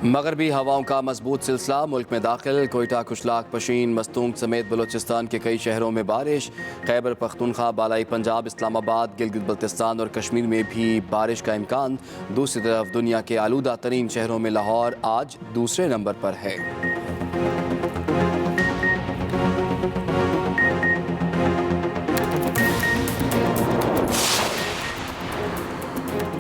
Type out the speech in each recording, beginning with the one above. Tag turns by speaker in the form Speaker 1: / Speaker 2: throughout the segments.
Speaker 1: مغربی ہواؤں کا مضبوط سلسلہ ملک میں داخل، کوئٹہ، کشلاک، پشین، مستونگ سمیت بلوچستان کے کئی شہروں میں بارش، خیبر پختونخوا، بالائی پنجاب، اسلام آباد، گلگت بلتستان اور کشمیر میں بھی بارش کا امکان۔ دوسری طرف دنیا کے آلودہ ترین شہروں میں لاہور آج دوسرے نمبر پر ہے۔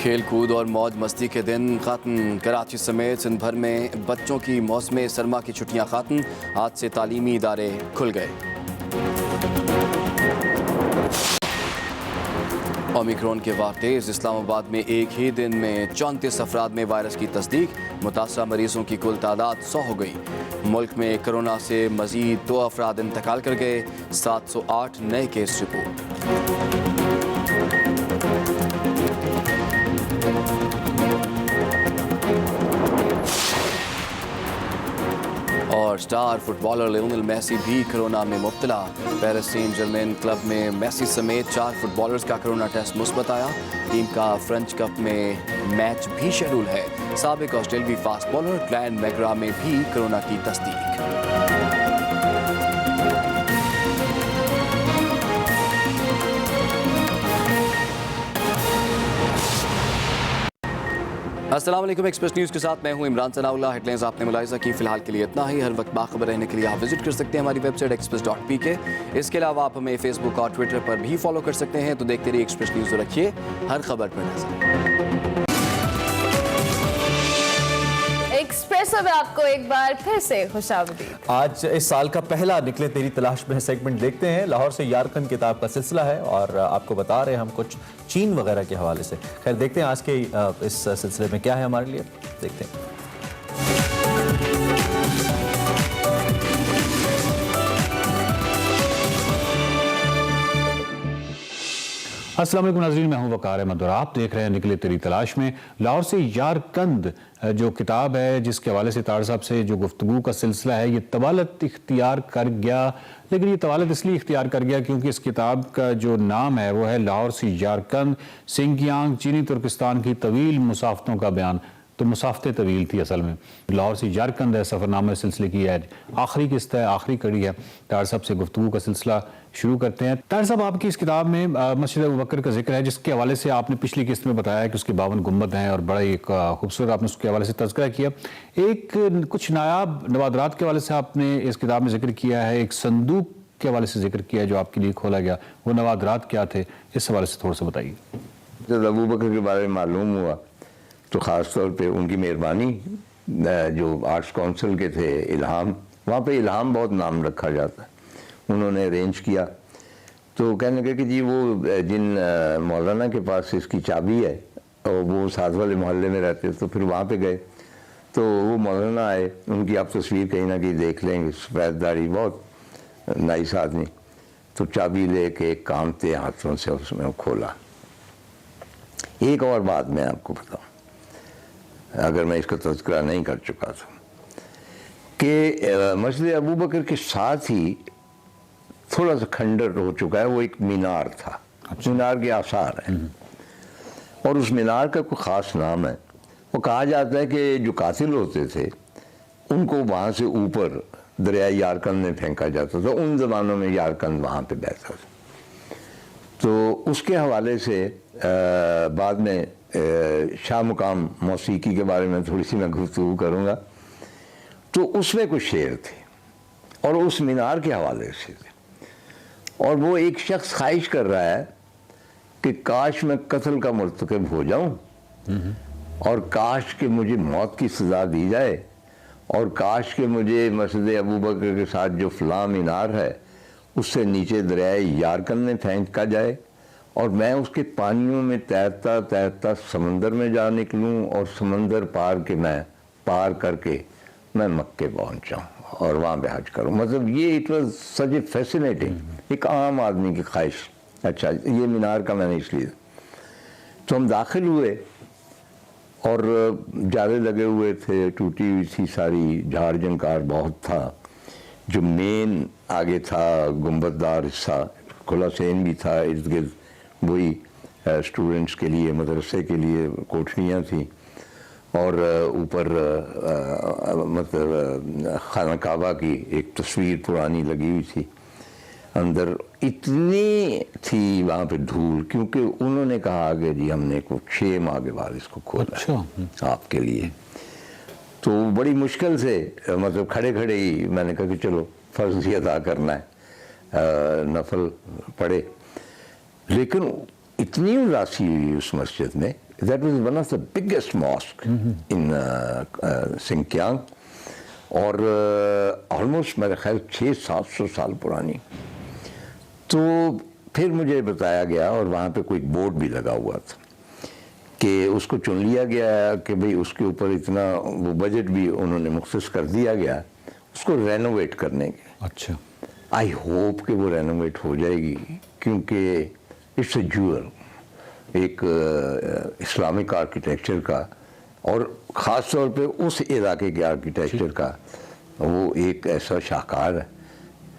Speaker 1: کھیل کود اور موج مستی کے دن ختم، کراچی سمیت سندھ بھر میں بچوں کی موسم سرما کی چھٹیاں ختم، آج سے تعلیمی ادارے کھل گئے۔ اومیکرون کے واقعات، اسلام آباد میں ایک ہی دن میں 34 افراد میں وائرس کی تصدیق، متاثرہ مریضوں کی کل تعداد 100 ہو گئی۔ ملک میں کرونا سے مزید 2 افراد انتقال کر گئے، 708 نئے کیس رپورٹ۔ اور star footballer Lionel Messi بھی کرونا میں مبتلا، پیرس سین جرمین کلب میں میسی سمیت 4 فٹ بالرز کا کرونا ٹیسٹ مثبت آیا۔ ٹیم کا فرنچ کپ میں میچ بھی شیڈول ہے۔ سابق آسٹریلوی فاسٹ بالر گلین میگرا میں بھی کرونا کی تصدیق۔ السلام علیکم، ایکسپریس نیوز کے ساتھ میں ہوں عمران ثناء اللہ۔ ہیڈ لائنز آپ نے ملاحظہ کی، فی الحال کے لیے اتنا ہی۔ ہر وقت باخبر رہنے کے لیے آپ وزٹ کر سکتے ہیں ہماری ویب سائٹ express.pk۔ اس کے علاوہ آپ ہمیں فیس بک اور ٹویٹر پر بھی فالو کر سکتے ہیں۔ تو دیکھتے رہیے ایکسپریس نیوز اور رکھیے ہر خبر پر نظر۔
Speaker 2: ایکسپریسو میں آپ کو ایک بار پھر سے خوش آمدید۔
Speaker 3: آج اس سال کا پہلا نکلے تیری تلاش میں سیگمنٹ دیکھتے ہیں۔ لاہور سے یارکن کتاب کا سلسلہ ہے اور آپ کو بتا رہے ہیں ہم کچھ چین وغیرہ کے حوالے سے۔ خیر دیکھتے ہیں آج کے اس سلسلے میں کیا ہے ہمارے لیے، دیکھتے ہیں۔
Speaker 4: السلام علیکم ناظرین، میں ہوں وقار احمد اور آپ دیکھ رہے ہیں نکلے تیری تلاش میں۔ لاہور سے یارکند جو کتاب ہے جس کے حوالے سے طاہر صاحب سے جو گفتگو کا سلسلہ ہے، یہ طوالت اختیار کر گیا، لیکن یہ طوالت اس لیے اختیار کر گیا کیونکہ اس کتاب کا جو نام ہے وہ ہے لاہور سے یارکند، سنکیانگ چینی ترکستان کی طویل مسافتوں کا بیان۔ تو مسافتیں طویل تھی اصل میں۔ لاہور سے یارکند ہے سفر نامہ سلسلے کی ہے، آخری قسط ہے، آخری کڑی ہے۔ طاہر صاحب سے گفتگو کا سلسلہ شروع کرتے ہیں۔ طاہر صاحب، آپ کی اس کتاب میں مسجد ابوبکر کا ذکر ہے، جس کے حوالے سے آپ نے پچھلی قسط میں بتایا کہ اس کے 52 گنبد ہیں اور بڑا ایک خوبصورت آپ نے اس کے حوالے سے تذکرہ کیا۔ ایک کچھ نایاب نوادرات کے حوالے سے آپ نے اس کتاب میں ذکر کیا ہے، ایک صندوق کے حوالے سے ذکر کیا ہے جو آپ کے لیے کھولا گیا، وہ نوادرات کیا تھے، اس حوالے سے تھوڑا سا بتائیے۔
Speaker 5: جب ابوبکر کے بارے میں معلوم ہوا تو خاص طور پہ ان کی مہربانی، جو آرٹس کونسل کے تھے الہام، وہاں پہ الہام بہت نام رکھا جاتا ہے، انہوں نے ارینج کیا۔ تو کہنے لگے کہ جی وہ جن مولانا کے پاس اس کی چابی ہے اور وہ ساتھ والے محلے میں رہتے، تو پھر وہاں پہ گئے تو وہ مولانا آئے، ان کی آپ تصویر کہیں نہ کہیں دیکھ لیں گے، سفید داڑھی، بہت نائس آدمی۔ تو چابی لے کے کانپتے ہاتھوں سے اس میں کھولا۔ ایک اور بات میں آپ کو بتاؤں، اگر میں اس کا تذکرہ نہیں کر چکا تھا، کہ مسجد ابوبکر کے ساتھ ہی تھوڑا سا کھنڈر ہو چکا ہے، وہ ایک مینار تھا، مینار کے آثار ہیں، اور اس مینار کا کوئی خاص نام ہے۔ وہ کہا جاتا ہے کہ جو قاتل ہوتے تھے ان کو وہاں سے اوپر دریائے یارکند میں پھینکا جاتا تھا، ان زمانوں میں یارکند وہاں پہ بہتا تھا۔ تو اس کے حوالے سے بعد میں شاہ مقام موسیقی کے بارے میں تھوڑی سی میں گفتگو کروں گا۔ تو اس میں کچھ شعر تھے اور اس مینار کے حوالے سے تھے، اور وہ ایک شخص خواہش کر رہا ہے کہ کاش میں قتل کا مرتکب ہو جاؤں، اور کاش کہ مجھے موت کی سزا دی جائے، اور کاش کہ مجھے مسجد ابوبکر کے ساتھ جو فلاں مینار ہے اس سے نیچے دریائے یارکند میں پھینکا جائے، اور میں اس کے پانیوں میں تیرتا تیرتا سمندر میں جا نکلوں، اور سمندر پار کر کے میں مکے پہنچ جاؤں اور وہاں پہ حج کروں۔ مطلب یہ it was such a fascinating, ایک عام آدمی کی خواہش۔ اچھا، یہ مینار کا میں نے اس لیے۔ تو ہم داخل ہوئے اور جالے لگے ہوئے تھے، ٹوٹی ہوئی تھی ساری، جھاڑ جھنکار بہت تھا۔ جو مین آگے تھا گنبددار حصہ، کھلا سین بھی تھا، ارد گرد وہی اسٹوڈنٹس کے لیے، مدرسے کے لیے کوٹھریاں تھیں، اور اوپر مطلب خانہ کعبہ کی ایک تصویر پرانی لگی ہوئی تھی. اندر اتنی تھی وہاں پہ دھول، کیونکہ انہوں نے کہا کہ جی ہم نے 6 ماہ کے بعد اس کو کھولا ہے آپ کے لیے. تو بڑی مشکل سے مطلب کھڑے کھڑے ہی میں نے کہا کہ چلو فرض ہی ادا کرنا ہے، نفل پڑھے. لیکن اتنی اداسی ہوئی اس مسجد میں. That was one of the biggest mosque in Xinjiang, اور آلموسٹ میرے خیال 600-700 سال پرانی. تو پھر مجھے بتایا گیا، اور وہاں پہ کوئی بورڈ بھی لگا ہوا تھا کہ اس کو چن لیا گیا کہ بھئی اس کے اوپر اتنا وہ بجٹ بھی انہوں نے مختص کر دیا گیا اس کو رینوویٹ کرنے کے.
Speaker 4: اچھا.
Speaker 5: آئی ہوپ کہ وہ رینوویٹ ہو جائے گی، کیونکہ اٹس اے جیول ایک اسلامک آرکیٹیکچر کا، اور خاص طور پہ اس علاقے کے آرکیٹیکچر کا وہ ایک ایسا شاہکار ہے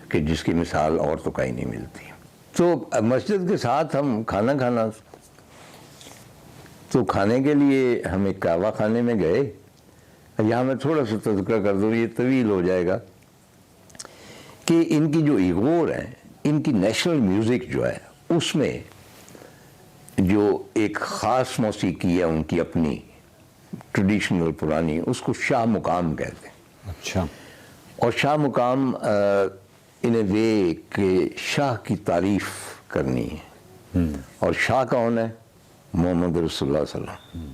Speaker 5: کہ جس کی مثال اور تو کہیں نہیں ملتی. تو مسجد کے ساتھ ہم کھانا تو کھانے کے لیے ہم ایک کعبہ خانے میں گئے. یہاں میں تھوڑا سا تذکرہ کر دوں، یہ طویل ہو جائے گا، کہ ان کی جو ایغور ہیں، ان کی نیشنل میوزک جو ہے اس میں جو ایک خاص موسیقی ہے ان کی اپنی ٹریڈیشنل پرانی، اس کو شاہ مقام کہتے ہیں.
Speaker 4: اچھا. اور
Speaker 5: شاہ مقام ان اے وے کہ شاہ کی تعریف کرنی ہے. اور شاہ کون ہے؟ محمد رسول اللہ صلی اللہ علیہ وسلم.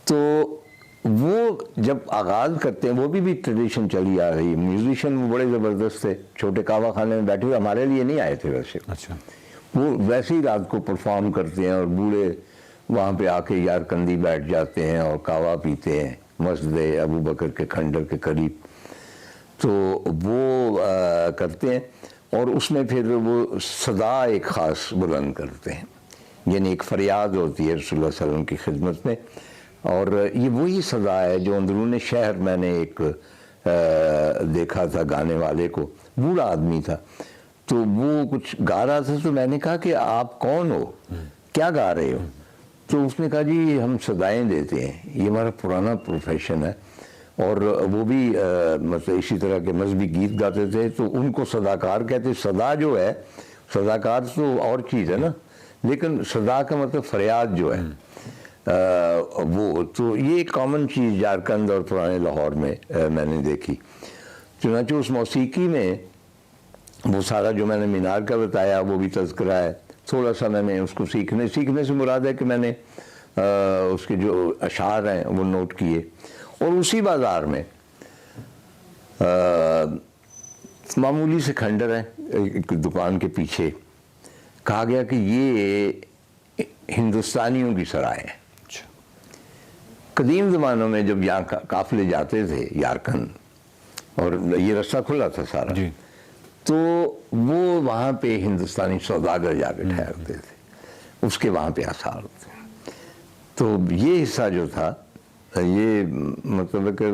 Speaker 5: تو وہ جب آغاز کرتے ہیں، وہ بھی ٹریڈیشن چلی آ رہی ہے. میوزیشین وہ بڑے زبردست تھے، چھوٹے کعبہ خانے میں بیٹھے ہوئے، ہمارے لیے نہیں آئے تھے ویسے.
Speaker 4: اچھا.
Speaker 5: وہ ویسے ہی رات کو پرفارم کرتے ہیں، اور بوڑھے وہاں پہ آ کے یار کندی بیٹھ جاتے ہیں اور کعوہ پیتے ہیں مسجد ابو بکر کے کھنڈر کے قریب. تو وہ کرتے ہیں، اور اس میں پھر وہ صدا ایک خاص بلند کرتے ہیں، یعنی ایک فریاد ہوتی ہے رسول اللہ صلی اللہ علیہ وسلم کی خدمت میں. اور یہ وہی صدا ہے جو اندرون شہر میں نے ایک دیکھا تھا گانے والے کو، بوڑھا آدمی تھا، تو وہ کچھ گا رہا تھا. تو میں نے کہا کہ آپ کون ہو، کیا گا رہے ہو؟ تو اس نے کہا جی ہم صدائیں دیتے ہیں، یہ ہمارا پرانا پروفیشن ہے. اور وہ بھی مطلب اسی طرح کے مذہبی گیت گاتے تھے، تو ان کو صداکار کہتے. صدا جو ہے، صداکار تو اور چیز ہے نا، لیکن صدا کا مطلب فریاد جو ہے وہ. تو یہ ایک کامن چیز جھارکھنڈ اور پرانے لاہور میں میں نے دیکھی. چنانچہ اس موسیقی میں وہ سارا جو میں نے مینار کا بتایا وہ بھی تذکرہ ہے. تھوڑا سا میں نے اس کو سیکھنے سے مراد ہے کہ میں نے اس کے جو اشعار ہیں وہ نوٹ کیے. اور اسی بازار میں معمولی سے کھنڈر ہے ایک دکان کے پیچھے، کہا گیا کہ یہ ہندوستانیوں کی سرائے ہے. قدیم زمانوں میں جب یہاں قافلے جاتے تھے یارکن، اور یہ رستہ کھلا تھا سارا، تو وہ وہاں پہ ہندوستانی سوداگر جا کے ٹھہرتے تھے، اس کے وہاں پہ آثار ہوتے ہیں. تو یہ حصہ جو تھا، یہ مطلب ہے کہ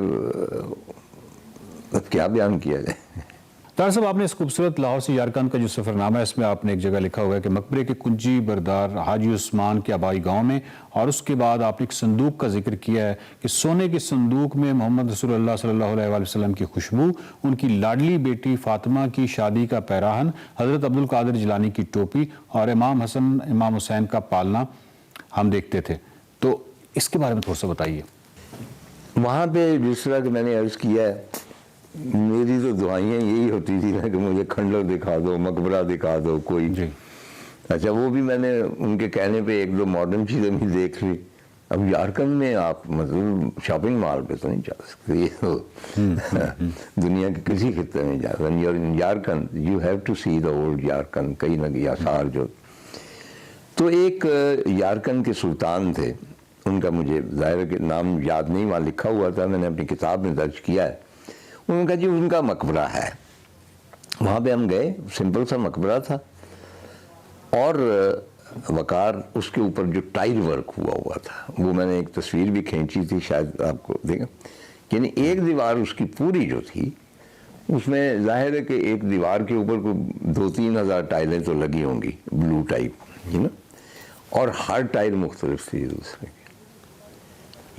Speaker 5: اب کیا بیان کیا جائے.
Speaker 4: طاہر صاحب، آپ نے اس خوبصورت لاہور سے یارکند کا جو سفر نامہ ہے، اس میں آپ نے ایک جگہ لکھا ہوا ہے کہ مقبرے کے کنجی بردار حاجی عثمان کے آبائی گاؤں میں، اور اس کے بعد آپ نے ایک صندوق کا ذکر کیا ہے کہ سونے کے صندوق میں محمد رسول اللہ صلی اللہ علیہ وآلہ وسلم کی خوشبو، ان کی لاڈلی بیٹی فاطمہ کی شادی کا پیراہن، حضرت عبدالقادر جیلانی کی ٹوپی، اور امام حسن امام حسین کا پالنا ہم دیکھتے تھے. تو اس کے بارے میں تھوڑا سا بتائیے.
Speaker 5: وہاں پہ جس طرح کہ میں نے عرض کیا ہے، میری تو دعائیں یہی ہوتی تھی نا کہ مجھے کھنڈر دکھا دو، مقبرہ دکھا دو کوئی. اچھا، وہ بھی میں نے ان کے کہنے پہ ایک دو ماڈرن چیزیں بھی دیکھ لی. اب یارکند میں آپ مطلب شاپنگ مال پہ تو نہیں جا سکتے، یہ تو دنیا کے کسی خطے میں جا سکتے. Yarkand you have to see the old Yarkand, کہیں نہ کہیں آثار جو. تو ایک یارکند کے سلطان تھے، ان کا مجھے ظاہر کہ نام یاد نہیں، وہاں لکھا ہوا تھا، میں نے اپنی کتاب میں درج کیا ہے. انہوں نے کہا جی ان کا مقبرہ ہے. وہاں پہ ہم گئے، سمپل سا مقبرہ تھا، اور وقار اس کے اوپر جو ٹائل ورک ہوا تھا، وہ میں نے ایک تصویر بھی کھینچی تھی، شاید آپ کو دیکھیں. یعنی ایک دیوار اس کی پوری جو تھی، اس میں ظاہر ہے کہ ایک دیوار کے اوپر کوئی 2-3 ہزار ٹائلیں تو لگی ہوں گی بلو ٹائپ، اور ہر ٹائل مختلف تھی دوسرے کی.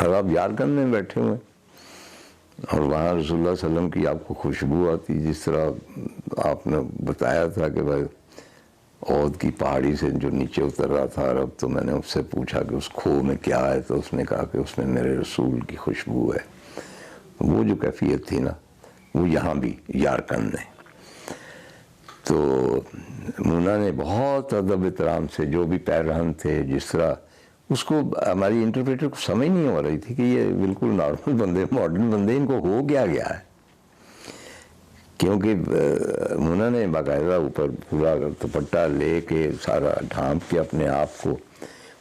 Speaker 5: اور آپ یارکند میں بیٹھے ہوئے اور وہاں رسول اللہ صلی اللہ علیہ وسلم کی آپ کو خوشبو آتی، جس طرح آپ نے بتایا تھا کہ بھائی عود کی پہاڑی سے جو نیچے اتر رہا تھا عرب، تو میں نے اس سے پوچھا کہ اس کھو میں کیا ہے، تو اس نے کہا کہ اس میں میرے رسول کی خوشبو ہے۔ وہ جو کیفیت تھی نا، وہ یہاں بھی یارکند میں۔ تو مونا نے بہت ادب احترام سے جو بھی پیرہن تھے، جس طرح اس کو ہماری انٹرپریٹر کو سمجھ نہیں ہو رہی تھی کہ یہ بالکل نارمل بندے، ماڈرن بندے، ان کو ہو کیا گیا ہے، کیونکہ مونا نے باقاعدہ اوپر پورا دوپٹہ لے کے سارا ڈھانپ کے اپنے آپ کو،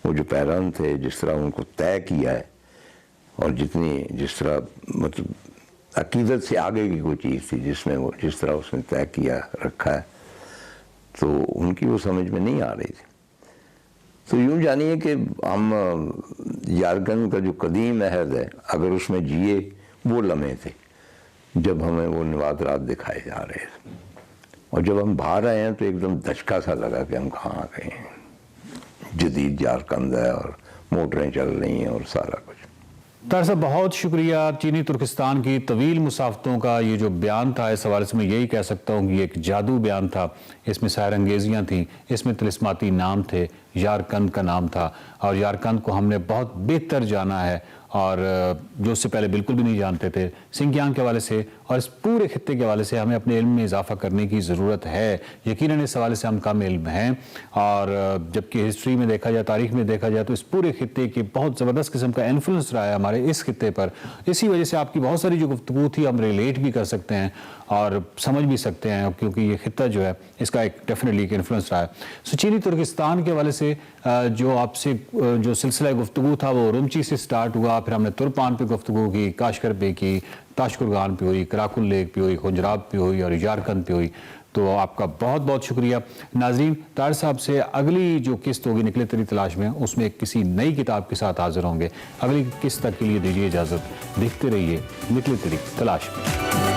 Speaker 5: وہ جو پیرہن تھے جس طرح ان کو طے کیا ہے، اور جس طرح مطلب عقیدت سے آگے کی کوئی چیز تھی جس میں وہ جس طرح اس نے طے کیا رکھا ہے، تو ان کی وہ سمجھ میں نہیں آ رہی تھی۔ تو یوں جانیے کہ ہم یارکند کا جو قدیم عہد ہے، اگر اس میں جیے، وہ لمحے تھے جب ہمیں وہ نوادرات دکھائے جا رہے تھے، اور جب ہم باہر آئے ہیں تو ایک دم دھچکا سا لگا کہ ہم کہاں آ گئے ہیں، جدید یارکند ہے اور موٹریں چل رہی ہیں اور سارا کچھ۔
Speaker 4: طاہر صاحب بہت شکریہ۔ چینی ترکستان کی طویل مسافتوں کا یہ جو بیان تھا، اس حوالے سے میں یہی کہہ سکتا ہوں کہ یہ ایک جادو بیان تھا، اس میں سحر انگیزیاں تھیں، اس میں طلسماتی نام تھے، یارکند کا نام تھا، اور یارکند کو ہم نے بہت بہتر جانا ہے، اور جو اس سے پہلے بالکل بھی نہیں جانتے تھے۔ سنکیانگ کے حوالے سے اور اس پورے خطے کے حوالے سے ہمیں اپنے علم میں اضافہ کرنے کی ضرورت ہے۔ یقیناً اس حوالے سے ہم کم علم ہیں، اور جبکہ ہسٹری میں دیکھا جائے، تاریخ میں دیکھا جائے، تو اس پورے خطے کی بہت زبردست قسم کا انفلوئنس رہا ہے ہمارے اس خطے پر۔ اسی وجہ سے آپ کی بہت ساری جو گفتگو تھی ہم ریلیٹ بھی کر سکتے ہیں اور سمجھ بھی سکتے ہیں، کیونکہ یہ خطہ جو ہے اس کا ایک ڈیفینیٹلی ایک انفلوئنس رہا ہے۔ سو چینی ترکستان کے حوالے سے جو آپ سے جو سلسلہ گفتگو تھا وہ رمچی سے سٹارٹ ہوا، پھر ہم نے ترپان پہ گفتگو کی، کاشکر پہ کی، تاشقرغان پہ ہوئی، کراکل لیک پہ ہوئی، خنجراب پہ ہوئی اور یارکند پہ ہوئی۔ تو آپ کا بہت بہت شکریہ۔ ناظرین، طاہر صاحب سے اگلی جو قسط ہوگی نکلے تیری تلاش میں، اس میں کسی نئی کتاب کے ساتھ حاضر ہوں گے۔ اگلی قسط تک کے لیے دیجیے اجازت، دیکھتے رہیے نکلے تیری تلاش میں۔